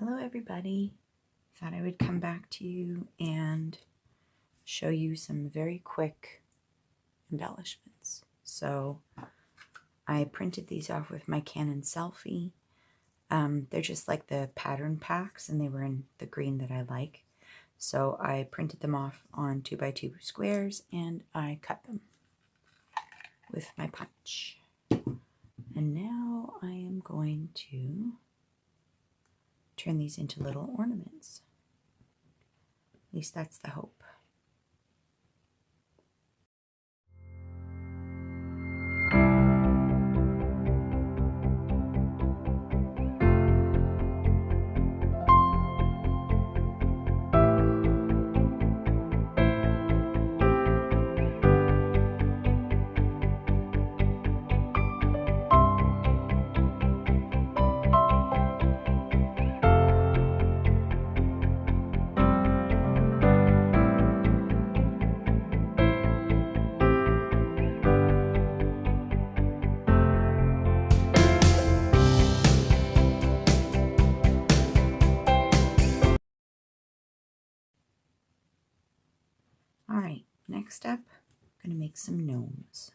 Hello everybody. Thought I would come back to you and show you some very quick embellishments. So I printed these off with my Canon Selfie. They're just like the pattern packs and they were in the green that I like. So I printed them off on 2x2 squares and I cut them with my punch. And now I am going to turn these into little ornaments. At least that's the hope. All right, next up, I'm going to make some gnomes.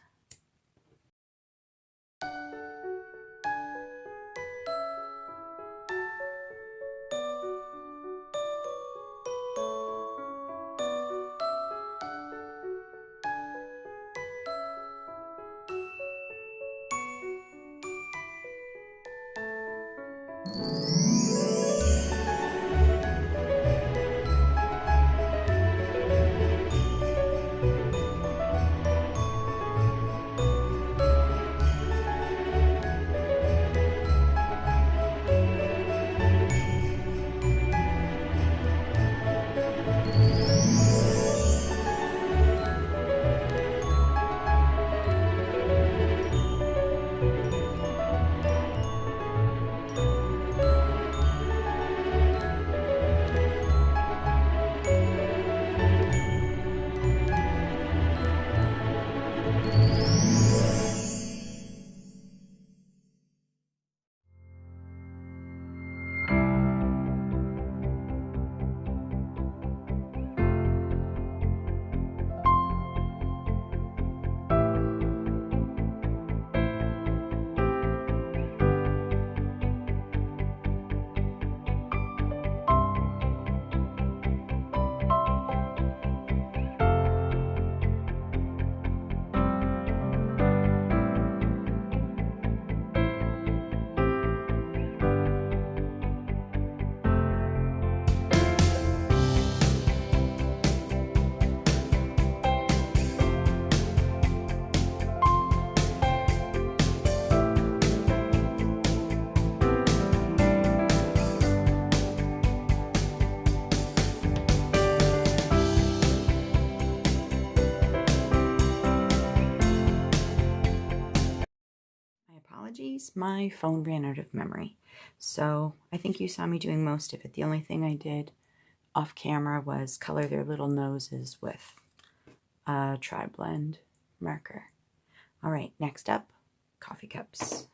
Apologies, my phone ran out of memory. So I think you saw me doing most of it. The only thing I did off camera was color their little noses with a tri-blend marker. All right, next up, coffee cups.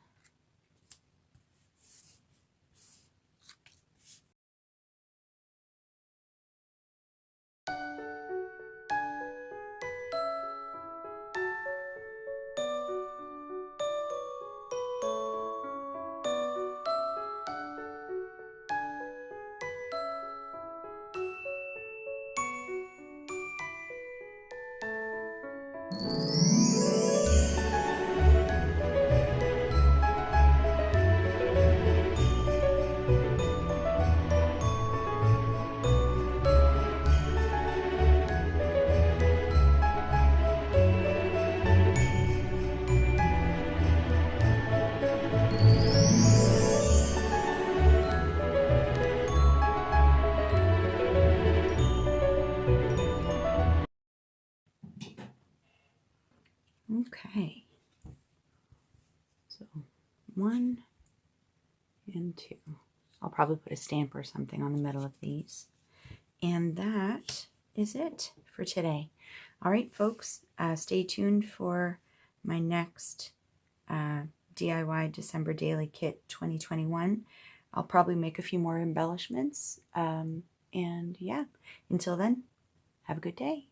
Okay, so 1 and 2. I'll probably put a stamp or something on the middle of these. And that is it for today. All right, folks, stay tuned for my next DIY December Daily Kit 2021. I'll probably make a few more embellishments. And yeah, until then, have a good day.